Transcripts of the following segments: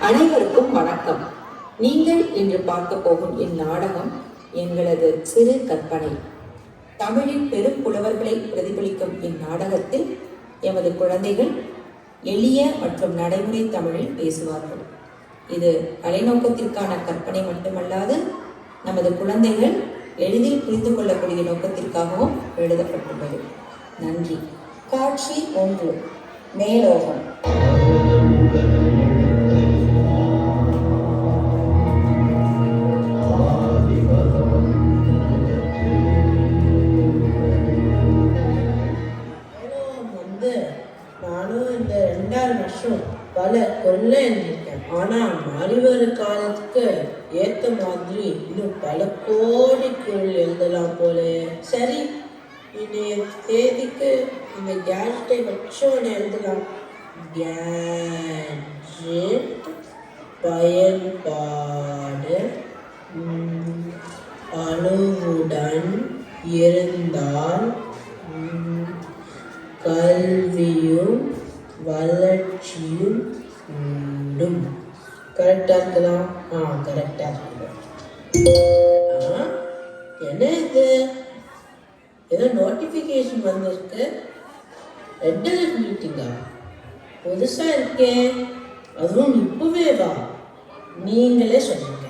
அனைவருக்கும் வணக்கம். நீங்கள் இன்று பார்க்க போகும் இந்நாடகம் எங்களது சிறு கற்பனை. தமிழின் பெரும் புலவர்களை பிரதிபலிக்கும் இந்நாடகத்தில் எமது குழந்தைகள் எளிய மற்றும் நடைமுறை தமிழில் பேசுவார்கள். இது கலைநோக்கத்திற்கான கற்பனை மட்டுமல்லாது நமது குழந்தைகள் எளிதில் புரிந்து கொள்ளக்கூடிய நோக்கத்திற்காகவும் எழுதப்பட்டுள்ளது. நன்றி. காட்சி 1. மேலோகம். நானும் இந்த 2 வருஷம் பல கொல்ல எழுதியிருக்கேன். ஆனா மாறிவர காலத்துக்கு ஏத்த மாதிரி இன்னும் பல கோடிக்குள் எழுதலாம் போல. சரி, இன்றைய தேதிக்கு இந்த கேஜெட்டை வச்சோன்னு எழுதலாம். கேஜெட் பயன்பாடு அளவுடன் இருந்தால் கல்வியும் வளர்ச்சியும் உண்டும். கரெக்டா இருக்கலாம்? கரெக்டா இருக்கலாம். என்ன இது? ஏதோ நோட்டிஃபிகேஷன் வந்திருக்கு. ரெட் அலர்ட் மீட்டிங்கா? புதுசா இருக்கேன். அதுவும் இப்பவே வா. நீங்களே சொல்லுங்க,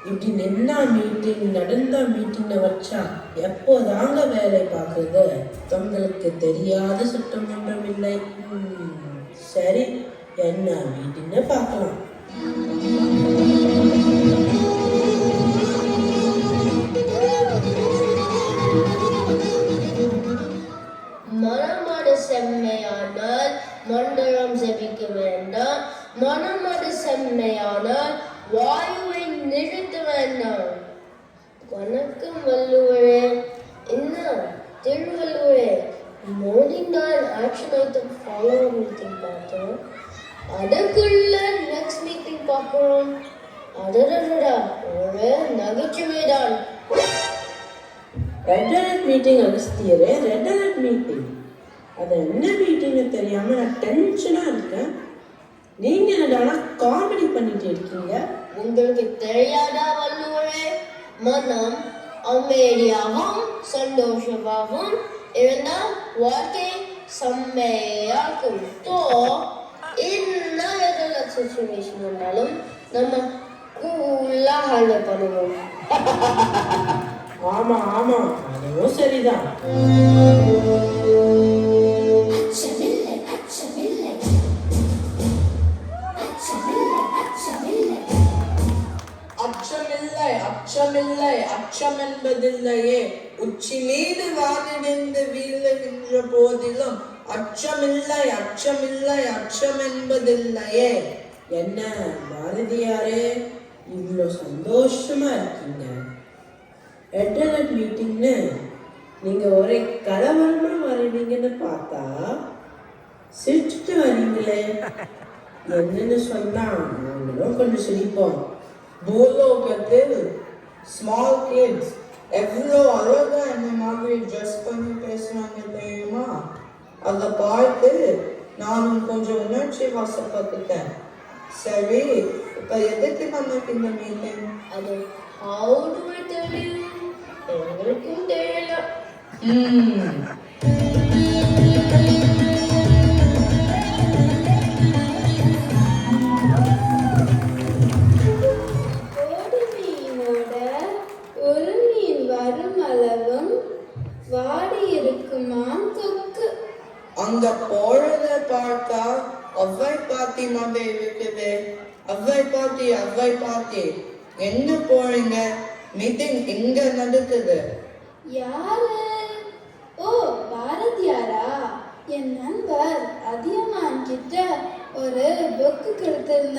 இப்படி நின்னா மீட்டிங் நடந்தா மீட்டிங்கை வச்சா எப்போதாங்க வேலை பார்க்குறது? தங்களுக்கு தெரியாத சட்டம் ஒன்றும் இல்லை. சரி, என்ன மீட்டிங்னு பார்க்கலாம். மனமடு செம்மையானால் மண்டலம் செபிக்க வேண்டாம். மனமடு செம்மையானால் வாயுவை நிறுத்த வேண்டாம். வணக்கம் வள்ளுவரே. என்ன திருவள்ளுவரே, மார்னிங் தான் ஆக்ஷன் ஐட்டம் ஃபாலோ மீட்டிங் பார்த்தோம், அதுக்குள்ள நெக்ஸ்ட் மீட்டிங் பார்க்குறோம். அதடா ஒரு நகைச்சுவைதான். ரெட் அலர்ட் மீட்டிங் அகஸ்தியரே, ரெட் அலர்ட் மீட்டிங். அது என்ன மீட்டிங்னு தெரியாம நான் டென்ஷனா இருக்கேன். நீங்க என்னடா காமெடி பண்ணிட்டு இருக்கீங்க? உங்களுக்கு தெரியாதா வள்ளுவரே? மனம் அமைதியாகவும் சந்தோஷமாகவும் இருந்தால் வாழ்க்கை செம்மையாக்கும். என்ன எதில் சிச்சுவேஷன் வந்தாலும் நம்ம கூலா ஹேண்டில் பண்ணுவோம். ஆமா ஆமா, அதுவும் சரிதான். அச்சமில்லை அச்சம் என்பதில்லையே. உச்சி மீது வானிடிந்து வீழுகின்ற போதிலும் அச்சமில்லை அச்சமில்லை அச்சம் என்பதில்லையே. என்ன பாரதியாரே, இவ்வளோ சந்தோஷமா இருக்கீங்க? ரெட் அலர்ட் மீட்டிங்னு நீங்க ஒரே கலவரமா வருவீங்கன்னு பார்த்தா சிரிச்சுட்டு வரீங்களே. என்னன்னு சொன்னா நாங்களும் கொஞ்சம் சிரிப்போம். பூலோகத்தில் ஸ்மால் கிட்ஸ் எவ்வளோ அழகா என்ன மாதிரி ட்ரெஸ் பண்ணி பேசுறாங்க தெரியுமா? அதை பார்த்து நானும் கொஞ்சம் உணர்ச்சி வசப்பட்டுட்டேன். சரி, இப்போ எதுக்கு நமக்கு இந்த மீட்டிங்? அது தெரியும், எங்களுக்கும் தெரியல. வாடி இருக்குமாம் தொக்கு. அங்க போறத பார்த்தா அவ்வை பாத்தி மாதிரி இருக்குது. அவ்வை பாத்தி எங்க போறீங்க? மீட்டிங் எங்க நடக்குது? யாரு? ஓ, பாரதியாரா? என் நண்பர் அதியமான் கிட்ட ஒரு புக்கு கொடுத்திருந்தார்.